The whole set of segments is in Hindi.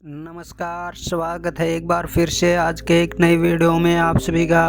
नमस्कार, स्वागत है एक बार फिर से आज के एक नई वीडियो में आप सभी का।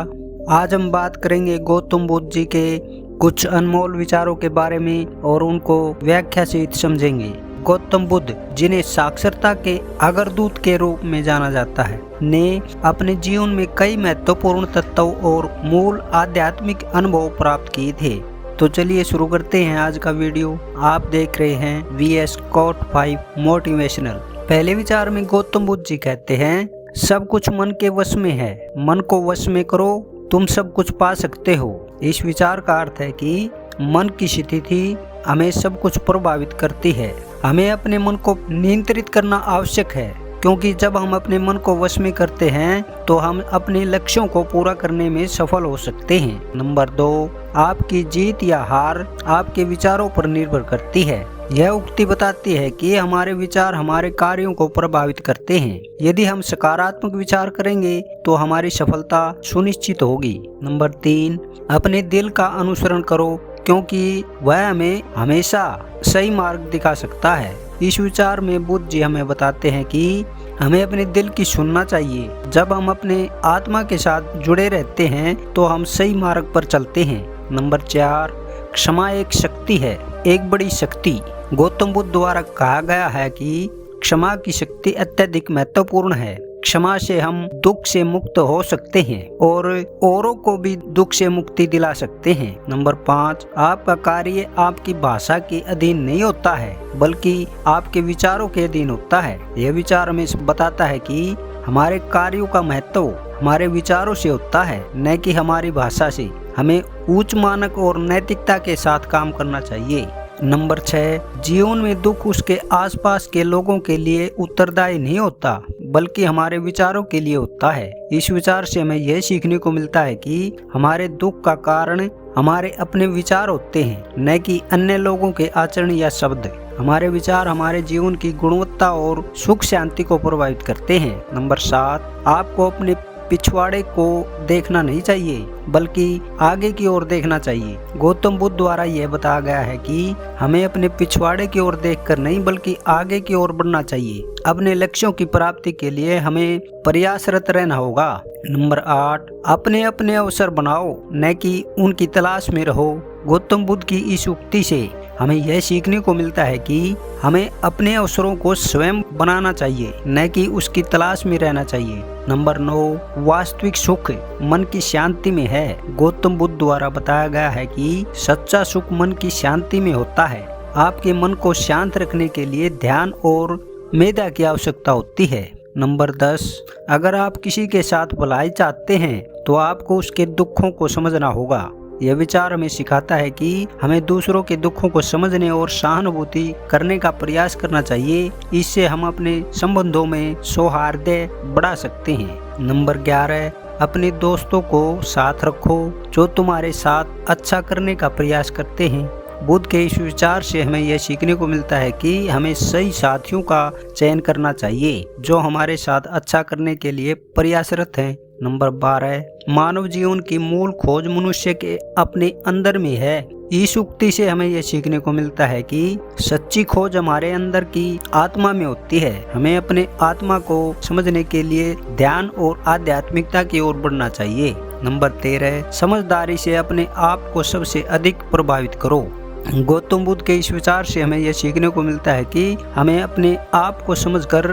आज हम बात करेंगे गौतम बुद्ध जी के कुछ अनमोल विचारों के बारे में और उनको व्याख्या सहित समझेंगे। गौतम बुद्ध, जिन्हें साक्षरता के अग्रदूत के रूप में जाना जाता है, ने अपने जीवन में कई महत्वपूर्ण तत्वों और मूल आध्यात्मिक अनुभव प्राप्त किए थे। तो चलिए शुरू करते हैं आज का वीडियो। आप देख रहे हैं VS Quote 5 मोटिवेशनल। पहले विचार में गौतम बुद्ध जी कहते हैं, सब कुछ मन के वश में है, मन को वश में करो, तुम सब कुछ पा सकते हो। इस विचार का अर्थ है कि मन की स्थिति हमें सब कुछ प्रभावित करती है। हमें अपने मन को नियंत्रित करना आवश्यक है, क्योंकि जब हम अपने मन को वश में करते हैं तो हम अपने लक्ष्यों को पूरा करने में सफल हो सकते हैं। नंबर 2, आपकी जीत या हार आपके विचारों पर निर्भर करती है। यह उक्ति बताती है कि हमारे विचार हमारे कार्यों को प्रभावित करते हैं। यदि हम सकारात्मक विचार करेंगे तो हमारी सफलता सुनिश्चित होगी। नंबर 3, अपने दिल का अनुसरण करो, क्योंकि वह हमें हमेशा सही मार्ग दिखा सकता है। इस विचार में बुद्ध जी हमें बताते हैं कि हमें अपने दिल की सुनना चाहिए। जब हम अपने आत्मा के साथ जुड़े रहते हैं तो हम सही मार्ग पर चलते हैं। नंबर 4, क्षमा एक शक्ति है, एक बड़ी शक्ति। गौतम बुद्ध द्वारा कहा गया है कि क्षमा की शक्ति अत्यधिक महत्वपूर्ण है। क्षमा से हम दुख से मुक्त हो सकते हैं और औरों को भी दुख से मुक्ति दिला सकते हैं। नंबर 5, आपका कार्य आपकी भाषा के अधीन नहीं होता है, बल्कि आपके विचारों के अधीन होता है। यह विचार हमें बताता है कि हमारे कार्यों का महत्व हमारे विचारों से होता है, न कि हमारी भाषा से। हमें उच्च मानक और नैतिकता के साथ काम करना चाहिए। नंबर 6, जीवन में दुख उसके आसपास के लोगों के लिए उत्तरदायी नहीं होता, बल्कि हमारे विचारों के लिए होता है। इस विचार से हमें यह सीखने को मिलता है कि हमारे दुख का कारण हमारे अपने विचार होते हैं, न कि अन्य लोगों के आचरण या शब्द। हमारे विचार हमारे जीवन की गुणवत्ता और सुख शांति को प्रभावित करते हैं। नंबर 7, आपको अपने पिछवाड़े को देखना नहीं चाहिए, बल्कि आगे की ओर देखना चाहिए। गौतम बुद्ध द्वारा यह बताया गया है कि हमें अपने पिछवाड़े की ओर देखकर नहीं, बल्कि आगे की ओर बढ़ना चाहिए। अपने लक्ष्यों की प्राप्ति के लिए हमें प्रयासरत रहना होगा। नंबर 8, अपने अपने अवसर बनाओ, न कि उनकी तलाश में रहो। गौतम बुद्ध की इस उक्ति से हमें यह सीखने को मिलता है कि हमें अपने अवसरों को स्वयं बनाना चाहिए, न कि उसकी तलाश में रहना चाहिए। नंबर 9, वास्तविक सुख मन की शांति में है। गौतम बुद्ध द्वारा बताया गया है कि सच्चा सुख मन की शांति में होता है। आपके मन को शांत रखने के लिए ध्यान और मेधा की आवश्यकता होती है। नंबर 10, अगर आप किसी के साथ भलाई चाहते हैं तो आपको उसके दुखों को समझना होगा। यह विचार हमें सिखाता है कि हमें दूसरों के दुखों को समझने और सहानुभूति करने का प्रयास करना चाहिए। इससे हम अपने संबंधों में सौहार्द बढ़ा सकते हैं। नंबर 11, अपने दोस्तों को साथ रखो जो तुम्हारे साथ अच्छा करने का प्रयास करते हैं। बुद्ध के इस विचार से हमें यह सीखने को मिलता है कि हमें सही साथियों का चयन करना चाहिए, जो हमारे साथ अच्छा करने के लिए प्रयासरत हैं। नंबर 12, मानव जीवन की मूल खोज मनुष्य के अपने अंदर में है। इस उक्ति से हमें यह सीखने को मिलता है कि सच्ची खोज हमारे अंदर की आत्मा में होती है। हमें अपने आत्मा को समझने के लिए ध्यान और आध्यात्मिकता की ओर बढ़ना चाहिए। नंबर 13, समझदारी से अपने आप को सबसे अधिक प्रभावित करो। गौतम बुद्ध के इस विचार से हमें यह सीखने को मिलता है कि हमें अपने आप को समझकर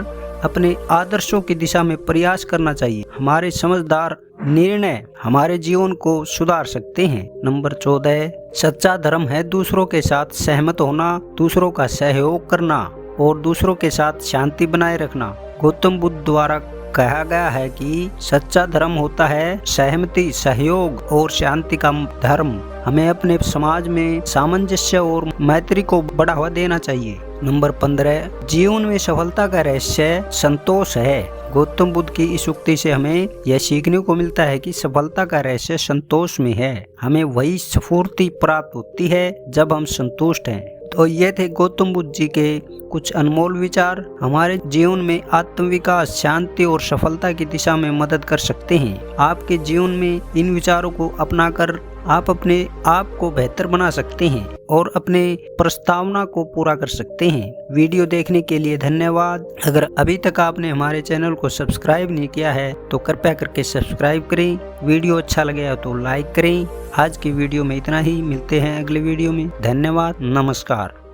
अपने आदर्शों की दिशा में प्रयास करना चाहिए। हमारे समझदार निर्णय हमारे जीवन को सुधार सकते हैं। नंबर 14, सच्चा धर्म है दूसरों के साथ सहमत होना, दूसरों का सहयोग करना और दूसरों के साथ शांति बनाए रखना। गौतम बुद्ध द्वारा कहा गया है कि सच्चा धर्म होता है सहमति, सहयोग और शांति का धर्म। हमें अपने समाज में सामंजस्य और मैत्री को बढ़ावा देना चाहिए। नंबर 15, जीवन में सफलता का रहस्य संतोष है। गौतम बुद्ध की इस उक्ति से हमें यह सीखने को मिलता है कि सफलता का रहस्य संतोष में है। हमें वही स्फूर्ति प्राप्त होती है जब हम संतुष्ट हैं। तो ये थे गौतम बुद्ध जी के कुछ अनमोल विचार। हमारे जीवन में आत्मविकास, शांति और सफलता की दिशा में मदद कर सकते हैं। आपके जीवन में इन विचारों को अपनाकर आप अपने आप को बेहतर बना सकते हैं और अपने प्रस्तावना को पूरा कर सकते हैं। वीडियो देखने के लिए धन्यवाद। अगर अभी तक आपने हमारे चैनल को सब्सक्राइब नहीं किया है तो कृपया करके सब्सक्राइब करें। वीडियो अच्छा लगे तो लाइक करें। आज की वीडियो में इतना ही, मिलते हैं अगले वीडियो में। धन्यवाद, नमस्कार।